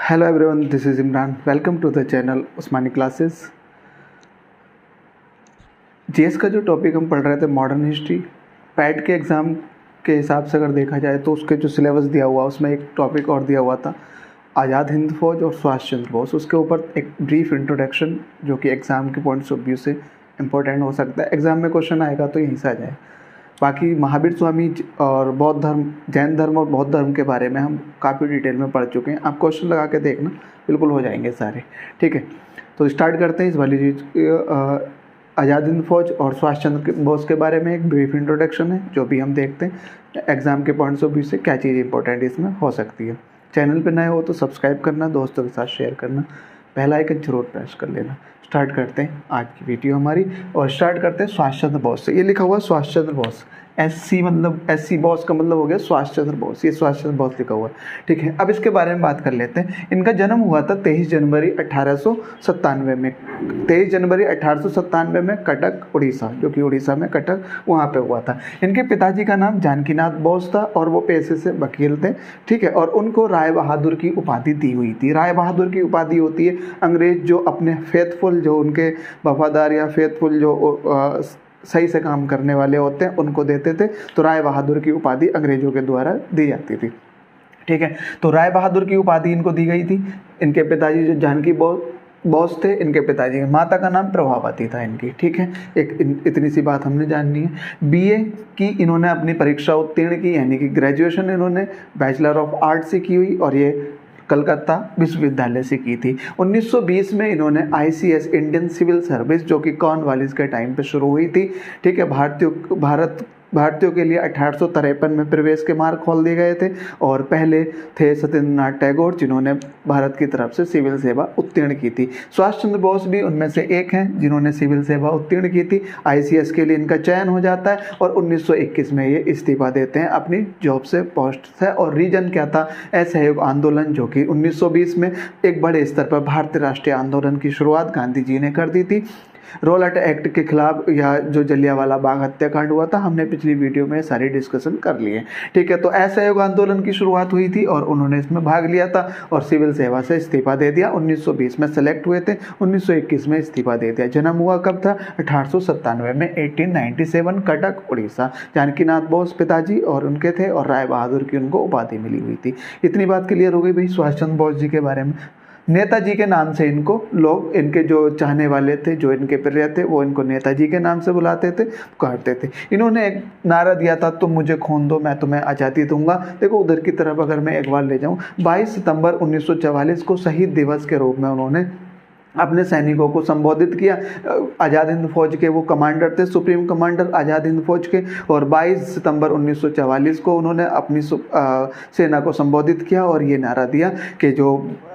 Hello everyone, this is Imran. Welcome to the channel Usmani classes. GS का जो topic हम पढ़ रहे थे मॉडर्न हिस्ट्री, पैट के एग्ज़ाम के हिसाब से अगर देखा जाए तो उसके जो सिलेबस दिया हुआ उसमें एक टॉपिक और दिया हुआ था आज़ाद हिंद फौज और सुभाष चंद्र बोस। उसके ऊपर एक ब्रीफ इंट्रोडक्शन जो कि एग्ज़ाम के पॉइंट्स ऑफ व्यू से इम्पोर्टेंट हो सकता है। एग्ज़ाम में क्वेश्चन आएगा तो यहीं से आ जाए। बाकी महावीर स्वामी और बौद्ध धर्म, जैन धर्म और बौद्ध धर्म के बारे में हम काफ़ी डिटेल में पढ़ चुके हैं। आप क्वेश्चन लगा के देखना, बिल्कुल हो जाएंगे सारे। ठीक है, तो स्टार्ट करते हैं इस वाली चीज़। आज़ाद हिंद फौज और सुभाष चंद्र बोस के बारे में एक ब्रीफ इंट्रोडक्शन है जो भी हम देखते हैं एग्ज़ाम के पॉइंट्स ऑफ व्यू से क्या चीज़ इंपॉर्टेंट इसमें हो सकती है। चैनल पर नए हो तो सब्सक्राइब करना, दोस्तों के साथ शेयर करना, बेल आइकन जरूर प्रेस कर लेना। स्टार्ट करते हैं आज की वीडियो हमारी और स्टार्ट करते हैं सुभाष चंद्र बोस से। ये लिखा हुआ सुभाष चंद्र बोस, एससी बॉस का मतलब हो गया सुभाष चंद्र बोस। ये सुभाष चंद्र बोस लिखा हुआ है। ठीक है, अब इसके बारे में बात कर लेते हैं। इनका जन्म हुआ था 23 जनवरी 1897 में। 23 जनवरी 1897 में कटक उड़ीसा, जो कि उड़ीसा में कटक, वहाँ पे हुआ था। इनके पिताजी का नाम जानकीनाथ बोस था और वो पेशे से वकील थे। ठीक है, और उनको राय बहादुर की उपाधि दी हुई थी। राय बहादुर की उपाधि होती है अंग्रेज जो अपने फेथफुल, जो उनके वफादार या फेथफुल जो सही से काम करने वाले होते हैं उनको देते थे। तो राय बहादुर की उपाधि अंग्रेजों के द्वारा दी जाती थी। ठीक है, तो राय बहादुर की उपाधि इनको दी गई थी। इनके पिताजी जो जानकी बोस थे, इनके पिताजी, माता का नाम प्रभावती था इनकी। ठीक है, इतनी सी बात हमने जाननी है। बीए की इन्होंने अपनी परीक्षा उत्तीर्ण की, यानी कि ग्रेजुएशन इन्होंने बैचलर ऑफ आर्ट से की हुई और ये कलकत्ता विश्वविद्यालय से की थी। 1920 में इन्होंने आईसीएस, इंडियन सिविल सर्विस, जो कि कॉर्नवालिस के टाइम पे शुरू हुई थी। ठीक है, भारतीयों के लिए 1853 में प्रवेश के मार्ग खोल दिए गए थे और पहले थे सत्येंद्रनाथ टैगोर जिन्होंने भारत की तरफ से सिविल सेवा उत्तीर्ण की थी। सुभाष चंद्र बोस भी उनमें से एक हैं जिन्होंने सिविल सेवा उत्तीर्ण की थी। आईसीएस के लिए इनका चयन हो जाता है और 1921 में ये इस्तीफा देते हैं अपनी जॉब से, पोस्ट से। और रीजन क्या था? असहयोग आंदोलन, जो कि 1920 में एक बड़े स्तर पर भारतीय राष्ट्रीय आंदोलन की शुरुआत गांधी जी ने कर दी थी। रोलट एक्ट के खिलाफ, या जो जलियांवाला बाग हत्याकांड हुआ था, हमने पिछली वीडियो में सारी डिस्कशन कर लिए। ठीक है, तो असहयोग आंदोलन की शुरुआत हुई थी और उन्होंने इसमें भाग लिया था और सिविल सेवा से इस्तीफा दे दिया। 1920 में सेलेक्ट हुए थे, 1921 में इस्तीफा दे दिया। जन्म हुआ कब था? 1897 में, 1897, कटक उड़ीसा। जानकीनाथ बोस पिताजी और उनके थे और राय बहादुर की उनको उपाधि मिली हुई थी। इतनी बात क्लियर हो गई भाई सुभाष चंद्र बोस जी के बारे में। नेताजी के नाम से इनको लोग, इनके जो चाहने वाले थे, जो इनके प्रिय थे, वो इनको नेताजी के नाम से बुलाते थे, कहते थे। इन्होंने एक नारा दिया था, तुम मुझे खून दो मैं तुम्हें आज़ादी दूंगा। देखो उधर की तरफ अगर मैं एक बार ले जाऊं, 22 सितंबर 1944 को शहीद दिवस के रूप में उन्होंने अपने सैनिकों को संबोधित किया। आज़ाद हिंद फौज के वो कमांडर थे, सुप्रीम कमांडर आज़ाद हिंद फौज के, और 22 सितंबर 1944 को उन्होंने अपनी सेना को संबोधित किया और ये नारा दिया कि जो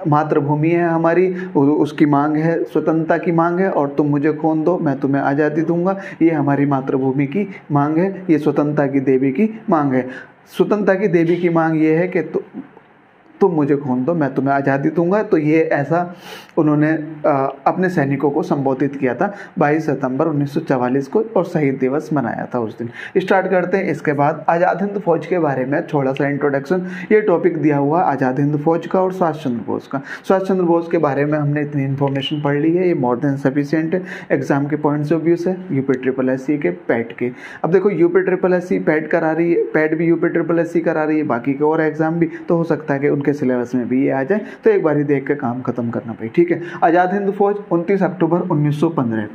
मातृभूमि है हमारी, उसकी मांग है, स्वतंत्रता की मांग है, और तुम मुझे खून दो मैं तुम्हें आज़ादी दूंगा। ये हमारी मातृभूमि की मांग है, ये स्वतंत्रता की देवी की मांग है। स्वतंत्रता की देवी की मांग ये है कि तुम मुझे खून दो मैं तुम्हें आज़ादी दूंगा। तो ये ऐसा उन्होंने अपने सैनिकों को संबोधित किया था 22 सितंबर 1944 को और शहीद दिवस मनाया था उस दिन। स्टार्ट करते हैं इसके बाद आज़ाद हिंद फौज के बारे में थोड़ा सा इंट्रोडक्शन। ये टॉपिक दिया हुआ आज़ाद हिंद फौज का और सुभाष चंद्र बोस का। सुभाष चंद्र बोस के बारे में हमने इतनी इन्फॉर्मेशन पढ़ ली है, ये मोर देन सफिशिएंट है एग्जाम के पॉइंट्स ऑफ व्यू से, UPSSC के, पैट के। अब देखो UPSSC पैट करा रही है, पैट भी UPSSC करा रही है, बाकी के और एग्जाम भी, तो हो सकता है कि उनके सिलेबस में भी ये आ जाए, तो एक बार ही देख के काम खत्म करना पड़े। ठीक है, आज़ाद हिंद फौज 29 अक्टूबर 1915।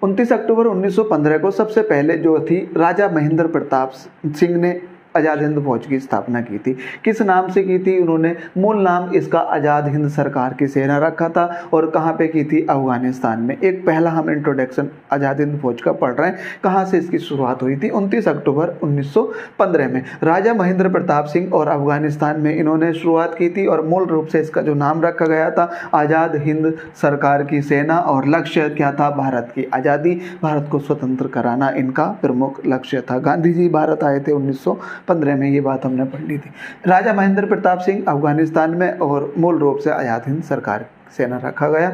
29 अक्टूबर 1915 को सबसे पहले जो थी राजा महेंद्र प्रताप सिंह ने आज़ाद हिंद फौज की स्थापना की थी। किस नाम से की थी उन्होंने? मूल नाम इसका आज़ाद हिंद सरकार की सेना रखा था और कहाँ पे की थी? अफगानिस्तान में। एक पहला हम इंट्रोडक्शन आज़ाद हिंद फौज का पढ़ रहे हैं, कहाँ से इसकी शुरुआत हुई थी? 29 अक्टूबर 1915 में राजा महेंद्र प्रताप सिंह और अफगानिस्तान में इन्होंने शुरुआत की थी और मूल रूप से इसका जो नाम रखा गया था आज़ाद हिंद सरकार की सेना। और लक्ष्य क्या था? भारत की आज़ादी, भारत को स्वतंत्र कराना इनका प्रमुख लक्ष्य था। गांधी जी भारत आए थे 1915 में, ये बात हमने पढ़ ली थी। राजा महेंद्र प्रताप सिंह अफगानिस्तान में और मूल रूप से आज़ाद हिंद सरकार सेना रखा गया।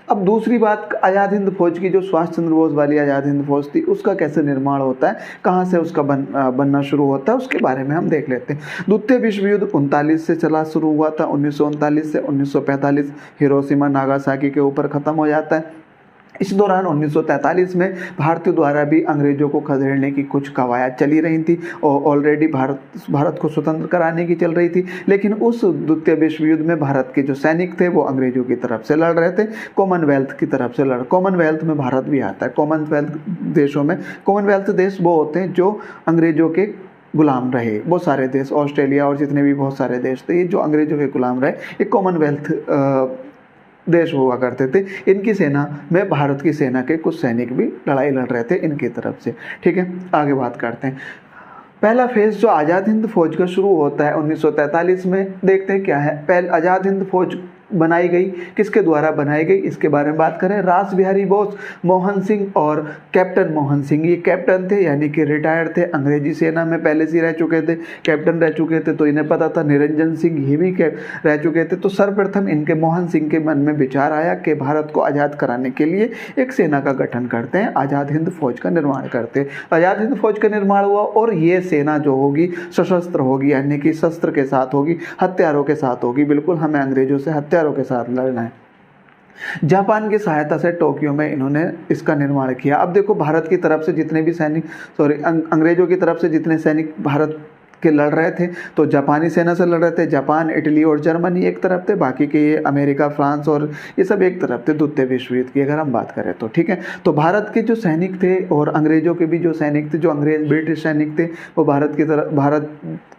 अब दूसरी बात आज़ाद हिंद फौज की, जो सुभाष चंद्र बोस वाली आज़ाद हिंद फौज थी, उसका कैसे निर्माण होता है, कहाँ से उसका बनना शुरू होता है, उसके बारे में हम देख लेते हैं। द्वितीय विश्व युद्ध 39 से चला शुरू हुआ था, 1939 से 1945 हिरोशिमा नागासाकी के ऊपर ख़त्म हो जाता है। इस दौरान 1943 में भारतीयों द्वारा भी अंग्रेजों को खदेड़ने की कुछ कवायद चली रही थी और ऑलरेडी भारत को स्वतंत्र कराने की चल रही थी। लेकिन उस द्वितीय विश्व युद्ध में भारत के जो सैनिक थे वो अंग्रेजों की तरफ से लड़ रहे थे, कॉमनवेल्थ की तरफ से कॉमनवेल्थ में भारत भी आता है। कॉमनवेल्थ देशों में, कॉमनवेल्थ देश वो होते हैं जो अंग्रेजों के गुलाम रहे, बहुत सारे देश, ऑस्ट्रेलिया और जितने भी बहुत सारे देश थे, ये जो अंग्रेजों के गुलाम रहे, ये कॉमनवेल्थ देश हुआ करते थे। इनकी सेना में भारत की सेना के कुछ सैनिक भी लड़ाई लड़ रहे थे इनकी तरफ से। ठीक है, आगे बात करते हैं। पहला फेज जो आज़ाद हिंद फौज का शुरू होता है 1943 में, देखते हैं क्या है। पहले आज़ाद हिंद फौज बनाई गई, किसके द्वारा बनाई गई इसके बारे में बात करें। रास बिहारी बोस, मोहन सिंह और कैप्टन मोहन सिंह, ये कैप्टन थे यानी कि रिटायर्ड थे, अंग्रेजी सेना में पहले से रह चुके थे, कैप्टन रह चुके थे, तो इन्हें पता था। निरंजन सिंह ये भी रह चुके थे। तो सर्वप्रथम इनके मोहन सिंह के मन में विचार आया कि भारत को आज़ाद कराने के लिए एक सेना का गठन करते हैं, आज़ाद हिंद फौज का निर्माण करते हैं। आज़ाद हिंद फौज का निर्माण हुआ और ये सेना जो होगी सशस्त्र होगी, यानी कि शस्त्र के साथ होगी, हथियारों के साथ होगी। बिल्कुल हमें अंग्रेजों से हथियारों के साथ लड़ना है। जापान की सहायता से टोक्यो में इन्होंने इसका निर्माण किया। अब देखो, भारत की तरफ से जितने भी सैनिक, अंग्रेजों की तरफ से जितने सैनिक भारत के लड़ रहे थे, तो जापानी सेना से लड़ रहे थे। जापान, इटली और जर्मनी एक तरफ थे, बाकी के ये अमेरिका, फ्रांस और ये सब एक तरफ थे द्वितीय विश्व युद्ध की अगर हम बात करें तो। ठीक है, तो भारत के जो सैनिक थे और अंग्रेजों के भी जो सैनिक थे, जो अंग्रेज ब्रिटिश सैनिक थे, वो भारत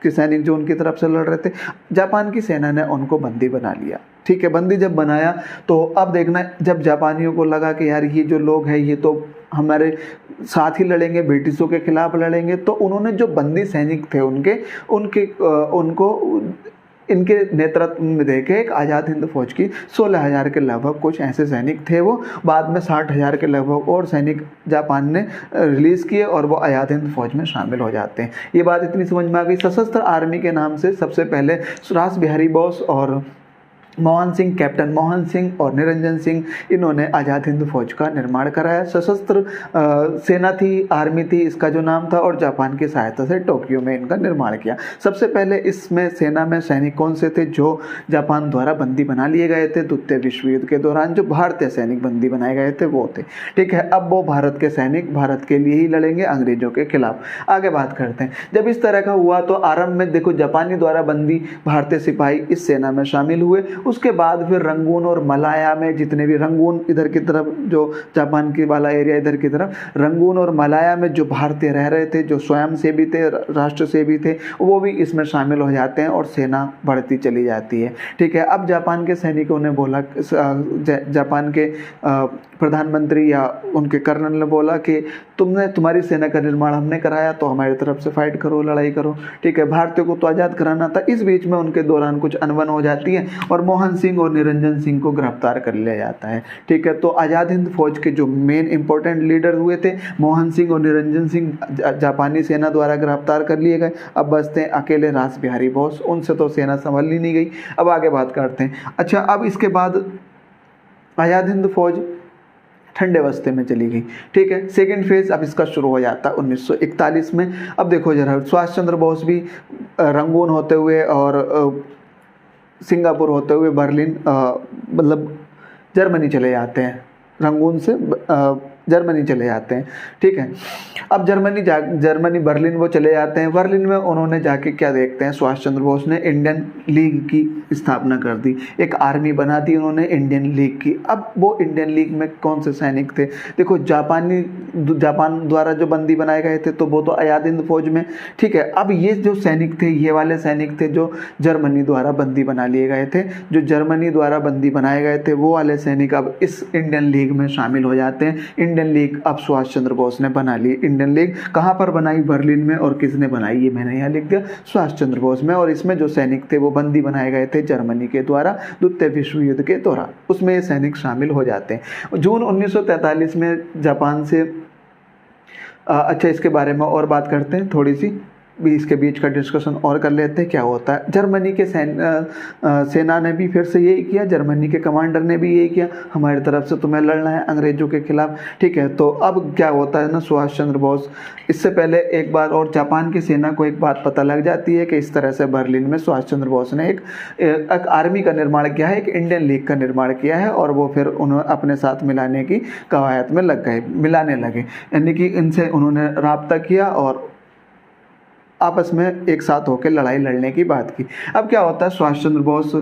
के सैनिक जो उनकी तरफ से लड़ रहे थे, जापान की सेना ने उनको बंदी बना लिया। ठीक है, बंदी जब बनाया तो अब देखना, जब जापानियों को लगा कि यार ये जो लोग हैं ये तो हमारे साथ ही लड़ेंगे, ब्रिटिशों के खिलाफ लड़ेंगे, तो उन्होंने जो बंदी सैनिक थे उनको इनके नेतृत्व में देके एक आज़ाद हिंद फौज की 16,000 के लगभग कुछ ऐसे सैनिक थे। वो बाद में 60,000 के लगभग और सैनिक जापान ने रिलीज़ किए और वो आज़ाद हिंद फौज में शामिल हो जाते हैं। ये बात इतनी समझ में आ गई। सशस्त्र आर्मी के नाम से सबसे पहले रास बिहारी बोस और मोहन सिंह, कैप्टन मोहन सिंह और निरंजन सिंह, इन्होंने आज़ाद हिंद फौज का निर्माण कराया। सशस्त्र सेना थी, आर्मी थी, इसका जो नाम था, और जापान की सहायता से टोक्यो में इनका निर्माण किया। सबसे पहले इसमें सेना में सैनिक कौन से थे जो जापान द्वारा बंदी बना लिए गए थे द्वितीय विश्व युद्ध के दौरान, जो भारतीय सैनिक बंदी बनाए गए थे वो थे। ठीक है, अब वो भारत के सैनिक भारत के लिए ही लड़ेंगे अंग्रेजों के खिलाफ। आगे बात करते हैं। जब इस तरह का हुआ तो आरंभ में देखो, जापानी द्वारा बंदी भारतीय सिपाही इस सेना में शामिल हुए। उसके बाद फिर रंगून और मलाया में जितने भी, रंगून इधर की तरफ जो जापान की वाला एरिया इधर की तरफ, रंगून और मलाया में जो भारतीय रह रहे थे, जो स्वयं सेवी थे, राष्ट्र सेवी थे, वो भी इसमें शामिल हो जाते हैं और सेना बढ़ती चली जाती है। ठीक है, अब जापान के सैनिकों ने बोला, जापान के प्रधानमंत्री या उनके कर्नल ने बोला कि तुम्हारी सेना का निर्माण हमने कराया तो हमारी तरफ से फाइट करो, लड़ाई करो। ठीक है, भारतीयों को तो आज़ाद कराना था। इस बीच में उनके दौरान कुछ अनबन हो जाती है और मोहन सिंह और निरंजन सिंह को गिरफ्तार कर लिया जाता है। ठीक है, तो आज़ाद हिंद फौज के जो मेन इंपॉर्टेंट लीडर हुए थे मोहन सिंह और निरंजन सिंह, जापानी सेना द्वारा गिरफ्तार कर लिए गए। अब बचते हैं अकेले रास बिहारी बोस, उनसे तो सेना संभाल ही नहीं गई। अब आगे बात करते हैं। अच्छा, अब इसके बाद आज़ाद हिंद फौज ठंडे बस्ते में चली गई। ठीक है, सेकेंड फेज अब इसका शुरू हो जाता है 1941 में। अब देखो जरा, सुभाष चंद्र बोस भी रंगून होते हुए और सिंगापुर होते हुए बर्लिन, मतलब जर्मनी चले जाते हैं। रंगून से जर्मनी चले जाते हैं। ठीक है, अब जर्मनी बर्लिन वो चले जाते हैं। बर्लिन में उन्होंने जाके क्या देखते हैं, सुभाष चंद्र बोस ने इंडियन लीग की स्थापना कर दी, एक आर्मी बना दी उन्होंने इंडियन लीग की। अब वो इंडियन लीग में कौन से सैनिक थे, देखो जापान द्वारा जो बंदी बनाए गए थे तो वो तो आज़ाद हिंद फौज में। ठीक है, अब ये जो सैनिक थे, ये वाले सैनिक थे जो जर्मनी द्वारा बंदी बना लिए गए थे। जो जर्मनी द्वारा बंदी बनाए गए थे वो वाले सैनिक अब इस इंडियन लीग में शामिल हो जाते हैं। इंडियन लीग अब सुभाष चंद्र बोस ने बना ली। इंडियन लीग कहाँ पर बनाई, बर्लिन में, और किसने बनाई ये मैंने यहाँ लिख दिया, सुभाष चंद्र बोस में। और इसमें जो सैनिक थे वो बंदी बनाए गए थे जर्मनी के द्वारा द्वितीय विश्व युद्ध के दौरान, उसमें ये सैनिक शामिल हो जाते हैं। जून 1943 में जापान से अच्छा, इसके बारे में और बात करते हैं थोड़ी सी। भी इसके बीच का डिस्कशन और कर लेते हैं क्या होता है। जर्मनी के सेना ने भी फिर से यही किया, जर्मनी के कमांडर ने भी यही किया, हमारी तरफ से तुम्हें लड़ना है अंग्रेजों के खिलाफ, ठीक है। तो अब क्या होता है ना, सुभाष चंद्र बोस, इससे पहले एक बार और जापान की सेना को एक बात पता लग जाती है कि इस तरह से बर्लिन में सुभाष चंद्र बोस ने एक आर्मी का निर्माण किया है, एक इंडियन लीग का निर्माण किया है, और वो फिर उन्होंने अपने साथ मिलाने की कवायद में लग गए, मिलाने लगे, यानी कि इनसे उन्होंने राब्ता किया और आपस में एक साथ होकर लड़ाई लड़ने की बात की। अब क्या होता है, सुभाष चंद्र बोस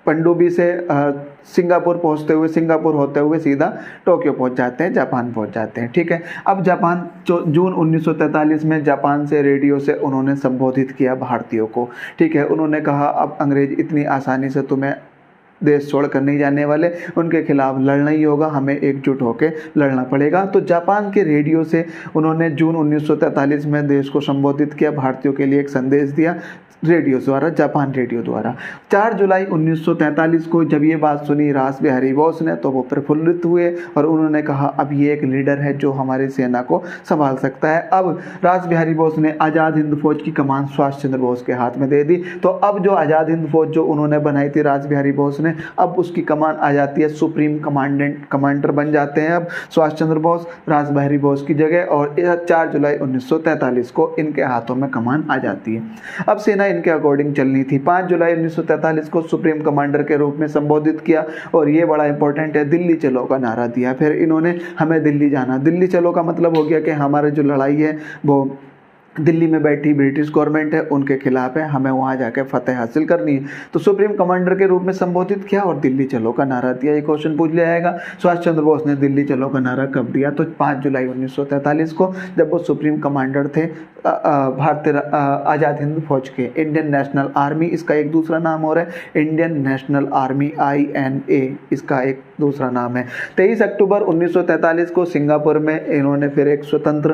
पनडुब्बी से सिंगापुर पहुंचते हुए, सिंगापुर होते हुए सीधा टोक्यो पहुंच जाते हैं, जापान पहुंच जाते हैं, ठीक है। अब जापान जून 1943 में जापान से रेडियो से उन्होंने संबोधित किया भारतीयों को, ठीक है। उन्होंने कहा अब अंग्रेज इतनी आसानी से तुम्हें देश छोड़कर नहीं जाने वाले, उनके खिलाफ लड़ना ही होगा, हमें एकजुट होकर लड़ना पड़ेगा। तो जापान के रेडियो से उन्होंने जून 1943 में देश को संबोधित किया, भारतीयों के लिए एक संदेश दिया रेडियो द्वारा, जापान रेडियो द्वारा। 4 जुलाई 1943 को जब ये बात सुनी रास बिहारी बोस ने, तो वो प्रफुल्लित हुए और उन्होंने कहा अब ये एक लीडर है जो हमारी सेना को संभाल सकता है। अब रास बिहारी बोस ने आज़ाद हिंद फौज की कमान सुभाष चंद्र बोस के हाथ में दे दी। तो अब जो आज़ाद हिंद फौज जो उन्होंने बनाई थी रास बिहारी बोस ने, अब उसकी कमान आ जाती है, सुप्रीम कमांडर बन जाते हैं अब सुभाष चंद्र बोस रास बिहारी बोस की जगह, और 4 जुलाई 1943 को इनके हाथों में कमान आ जाती है। अब सेना इनके अकॉर्डिंग चलनी थी। 5 जुलाई 1943 को सुप्रीम कमांडर के रूप में संबोधित किया, और ये बड़ा इंपॉर्टेंट है, दिल्ली चलो का नारा दिया। फिर इन्होंने हमें दिल्ली जाना, दिल्ली चलो का मतलब हो गया कि हमारे जो लड़ाई है वो दिल्ली में बैठी ब्रिटिश गवर्नमेंट है उनके खिलाफ है, हमें वहाँ जाकर फतेह हासिल करनी है। तो सुप्रीम कमांडर के रूप में संबोधित किया और दिल्ली चलो का नारा दिया। ये क्वेश्चन पूछ लिया जाएगा, सुभाष चंद्र बोस ने दिल्ली चलो का नारा कब दिया? तो 5 जुलाई 1943 को, जब वो सुप्रीम कमांडर थे भारतीय आज़ाद हिंद फौज के, इंडियन नेशनल आर्मी इसका एक दूसरा नाम हो रहा है, इंडियन नेशनल आर्मी INA इसका एक दूसरा नाम है। 23 अक्टूबर 1943 को सिंगापुर में इन्होंने फिर एक स्वतंत्र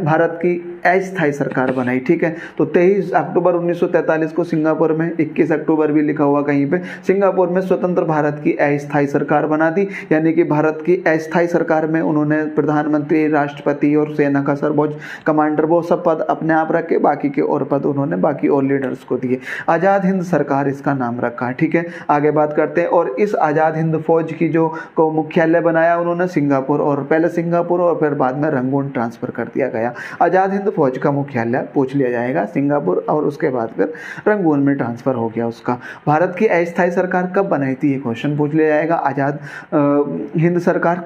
भारत की अस्थायी सरकार बनाई, ठीक है। तो 23 अक्टूबर 1943 को सिंगापुर में, 21 अक्टूबर भी लिखा हुआ कहीं पे, सिंगापुर में स्वतंत्र भारत की अस्थायी सरकार बना दी। यानी कि भारत की अस्थायी सरकार में उन्होंने प्रधानमंत्री, राष्ट्रपति और सेना का सर्वोच्च कमांडर वो सब पद अपने आप रखे, बाकी के और पद उन्होंने बाकी और लीडर्स को दिए। आज़ाद हिंद सरकार इसका नाम रखा, ठीक है। आगे बात करते हैं। और इस आज़ाद हिंद फौज की जो को मुख्यालय बनाया उन्होंने सिंगापुर, और पहले सिंगापुर और फिर बाद में रंगून ट्रांसफर कर दिया गया। आज़ाद हिंद फौज का मुख्यालय पूछ लिया जाएगा सिंगापुर, और उसके बाद फिर रंगून में ट्रांसफर हो गया उसका। भारत की अस्थायी सरकार कब बनाई थी, ये क्वेश्चन पूछ लिया जाएगा। आज़ाद हिंद सरकार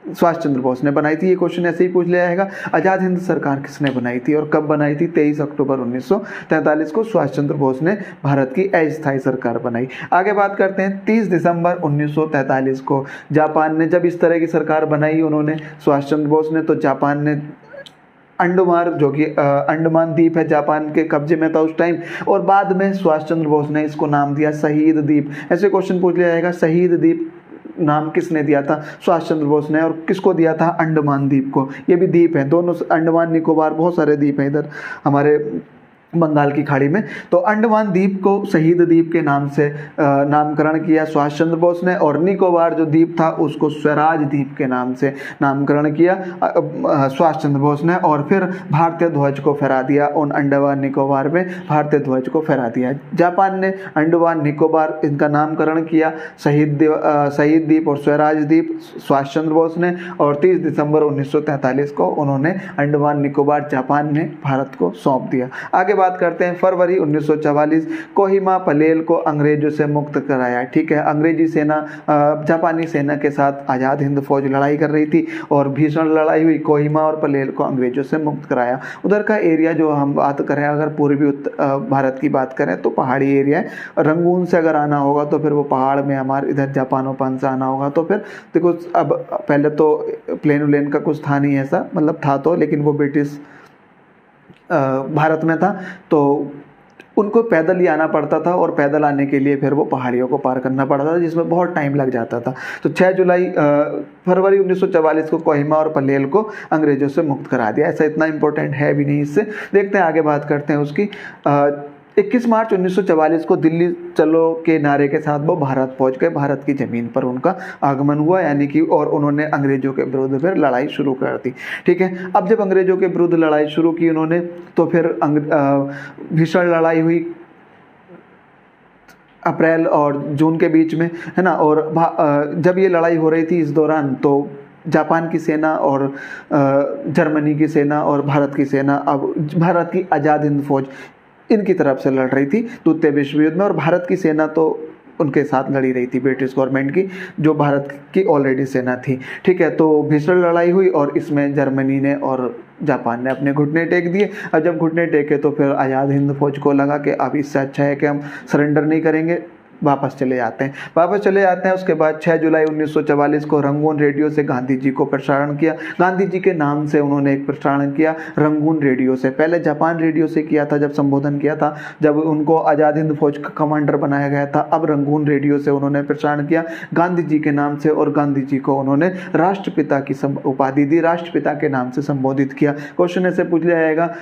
सुभाष चंद्र बोस ने बनाई थी, ये क्वेश्चन ऐसे ही पूछ लिया जाएगा। आज़ाद हिंद सरकार किसने बनाई थी और कब बनाई थी? 23 अक्टूबर 1943 को सुभाष चंद्र बोस ने भारत की अस्थायी सरकार बनाई। आगे बात करते हैं। 30 दिसंबर 1943 को जापान ने जब इस तरह की सरकार बनाई उन्होंने, सुभाष चंद्र बोस ने, तो जापान ने अंडमान, जो कि अंडमान द्वीप है, जापान के कब्जे में था उस टाइम, और बाद में सुभाष चंद्र बोस ने इसको नाम दिया शहीद द्वीप। ऐसे क्वेश्चन पूछ लिया जाएगा, शहीद द्वीप नाम किसने दिया था? सुभाष चंद्र बोस ने। और किसको दिया था? अंडमान द्वीप को। ये भी द्वीप है, दोनों अंडमान निकोबार, बहुत सारे द्वीप हैं इधर हमारे बंगाल की खाड़ी में। तो अंडमान द्वीप को शहीद द्वीप के नाम से नामकरण किया सुभाष चंद्र बोस ने, और निकोबार जो द्वीप था उसको स्वराज द्वीप के नाम से नामकरण किया सुभाष चंद्र बोस ने। और फिर भारतीय ध्वज को फहरा दिया उन अंडमान निकोबार में, भारतीय ध्वज को फहरा दिया। जापान ने अंडमान निकोबार इनका नामकरण किया शहीद द्वीप और स्वराज द्वीप सुभाष चंद्र बोस ने, और 30 दिसंबर 1943 को उन्होंने अंडमान निकोबार जापान ने भारत को सौंप दिया। आगे बात करते हैं। फरवरी 1944 कोहिमा पलेल को अंग्रेजों से मुक्त कराया, ठीक है। अंग्रेजी सेना जापानी सेना के साथ आज़ाद हिंद फौज लड़ाई कर रही थी और भीषण लड़ाई हुई। कोहिमा और पलेल को अंग्रेजों से मुक्त कराया। उधर का एरिया जो हम बात करें, अगर पूर्वी भारत की बात करें तो पहाड़ी एरिया है। रंगून से अगर आना होगा तो फिर वो पहाड़ में हमारे इधर जापानोपन से आना होगा, तो फिर देखो अब पहले तो प्लेन का कुछ था नहीं ऐसा, मतलब था तो, लेकिन वो ब्रिटिश भारत में था, तो उनको पैदल ही आना पड़ता था, और पैदल आने के लिए फिर वो पहाड़ियों को पार करना पड़ता था, जिसमें बहुत टाइम लग जाता था। तो 6 फरवरी 1944 को कोहिमा और पलेल को अंग्रेजों से मुक्त करा दिया। ऐसा इतना इंपॉर्टेंट है भी नहीं। इससे देखते हैं, आगे बात करते हैं उसकी। 21 मार्च 1944 को दिल्ली चलो के नारे के साथ वो भारत पहुंच गए। भारत की ज़मीन पर उनका आगमन हुआ, यानी कि और उन्होंने अंग्रेज़ों के विरुद्ध फिर लड़ाई शुरू कर दी। ठीक है, अब जब अंग्रेज़ों के विरुद्ध लड़ाई शुरू की उन्होंने, तो फिर भीषण लड़ाई हुई अप्रैल और जून के बीच में, है ना। और जब ये लड़ाई हो रही थी इस दौरान, तो जापान की सेना और जर्मनी की सेना और भारत की सेना, अब भारत की आज़ाद हिंद फौज इनकी तरफ से लड़ रही थी द्वितीय विश्व युद्ध में, और भारत की सेना तो उनके साथ लड़ी रही थी, ब्रिटिश गवर्नमेंट की, जो भारत की ऑलरेडी सेना थी। ठीक है, तो भीषण लड़ाई हुई और इसमें जर्मनी ने और जापान ने अपने घुटने टेक दिए। और जब घुटने टेके तो फिर आज़ाद हिंद फौज को लगा कि अब इससे अच्छा है कि हम सरेंडर नहीं करेंगे, वापस चले जाते हैं। उसके बाद 6 जुलाई 1944 को रंगून रेडियो से गांधी जी को प्रसारण किया। गांधी जी के नाम से उन्होंने एक प्रसारण किया रंगून रेडियो से। पहले जापान रेडियो से किया था, जब संबोधन किया था, जब उनको आज़ाद हिंद फौज का कमांडर बनाया गया था। अब रंगून रेडियो से उन्होंने प्रसारण किया गांधी जी के नाम से, और गांधी जी को उन्होंने राष्ट्रपिता की उपाधि दी, राष्ट्रपिता के नाम से संबोधित किया। क्वेश्चन ऐसे पूछ लिया जाएगा,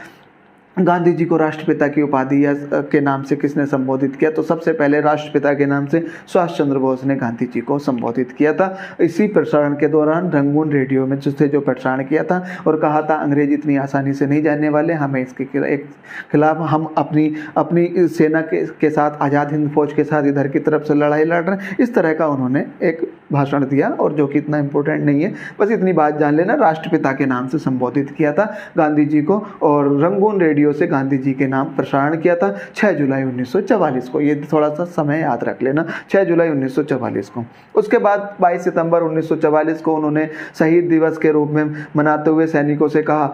गांधी जी को राष्ट्रपिता की उपाधि या के नाम से किसने संबोधित किया? तो सबसे पहले राष्ट्रपिता के नाम से सुभाष चंद्र बोस ने गांधी जी को संबोधित किया था, इसी प्रसारण के दौरान रंगून रेडियो में जो प्रसारण किया था, और कहा था अंग्रेज इतनी आसानी से नहीं जानने वाले, हमें इसके खिलाफ हम अपनी सेना के साथ, आज़ाद हिंद फौज के साथ इधर की तरफ से लड़ाई लड़ रहे हैं। इस तरह का उन्होंने एक भाषण दिया, और जो कि इतना इम्पोर्टेंट नहीं है, बस इतनी बात जान लेना, राष्ट्रपिता के नाम से संबोधित किया था गांधी जी को, और रंगून रेडियो से गांधी जी के नाम प्रसारण किया था 6 जुलाई 1944 को। ये थोड़ा सा समय याद रख लेना, 6 जुलाई 1944 को। उसके बाद 22 सितंबर 1944 को उन्होंने शहीद दिवस के रूप में मनाते हुए सैनिकों से कहा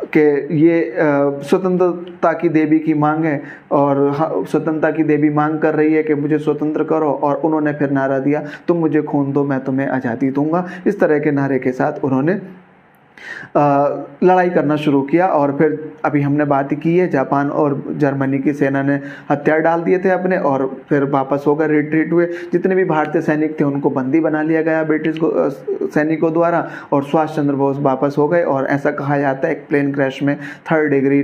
कि ये स्वतंत्रता की देवी की मांग है, और स्वतंत्रता की देवी मांग कर रही है कि मुझे स्वतंत्र करो, और उन्होंने फिर नारा दिया, तुम मुझे खून दो मैं तुम्हें आज़ादी दूंगा। इस तरह के नारे के साथ उन्होंने लड़ाई करना शुरू किया। और फिर अभी हमने बात की है, जापान और जर्मनी की सेना ने हथियार डाल दिए थे अपने, और फिर वापस होकर रिट्रीट हुए। जितने भी भारतीय सैनिक थे उनको बंदी बना लिया गया ब्रिटिश सैनिकों द्वारा, और सुभाष चंद्र बोस वापस हो गए। और ऐसा कहा जाता है एक प्लेन क्रैश में 3rd डिग्री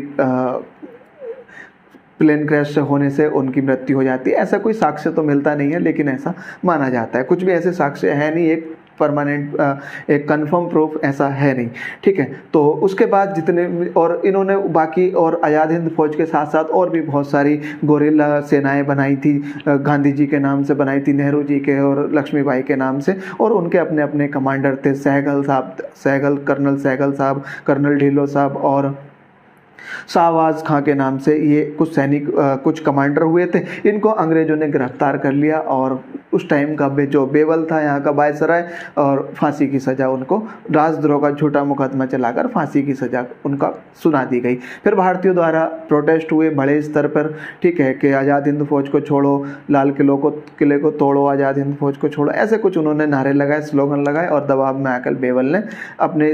प्लेन क्रैश होने से उनकी मृत्यु हो जाती है। ऐसा कोई साक्ष्य तो मिलता नहीं है, लेकिन ऐसा माना जाता है। कुछ भी ऐसे साक्ष्य है नहीं, एक परमानेंट एक कंफर्म प्रूफ ऐसा है नहीं। ठीक है, तो उसके बाद जितने, और इन्होंने बाकी और आज़ाद हिंद फौज के साथ साथ और भी बहुत सारी गोरिल्ला सेनाएं बनाई थी, गांधी जी के नाम से बनाई थी, नेहरू जी के और लक्ष्मीबाई के नाम से, और उनके अपने अपने कमांडर थे। कर्नल सहगल साहब, कर्नल ढिल्लो साहब और शाहबाज खां के नाम से ये कुछ सैनिक, कुछ कमांडर हुए थे। इनको अंग्रेजों ने गिरफ्तार कर लिया, और उस टाइम का जो बेवल था यहाँ का वायसराय, और फांसी की सज़ा उनको, राजद्रोह का झूठा मुकदमा चलाकर फांसी की सज़ा उनका सुना दी गई। फिर भारतीयों द्वारा प्रोटेस्ट हुए बड़े स्तर पर, ठीक है, कि आज़ाद हिंद फौज को छोड़ो, लाल किले को तोड़ो, आज़ाद हिंद फौज को छोड़ो, ऐसे कुछ उन्होंने नारे लगाए, स्लोगन लगाए, और दबाव में आकर बेवल ने अपने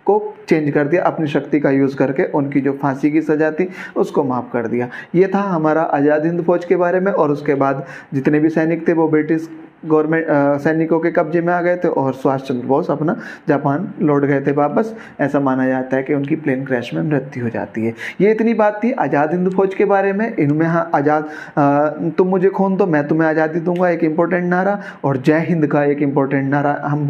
को चेंज कर दिया, अपनी शक्ति का यूज़ करके उनकी जो फांसी की सज़ा थी उसको माफ़ कर दिया। ये था हमारा आज़ाद हिंद फौज के बारे में। और उसके बाद जितने भी सैनिक थे वो ब्रिटिश गवर्नमेंट सैनिकों के कब्जे में आ गए थे, और सुभाष चंद्र बोस अपना जापान लौट गए थे वापस। ऐसा माना जाता है कि उनकी प्लेन क्रैश में मृत्यु हो जाती है। ये इतनी बात थी आज़ाद हिंद फौज के बारे में। इनमें हाँ, तुम मुझे खून दो मैं तुम्हें आज़ादी दूंगा एक इम्पोर्टेंट नारा, और जय हिंद का एक इम्पोर्टेंट नारा हम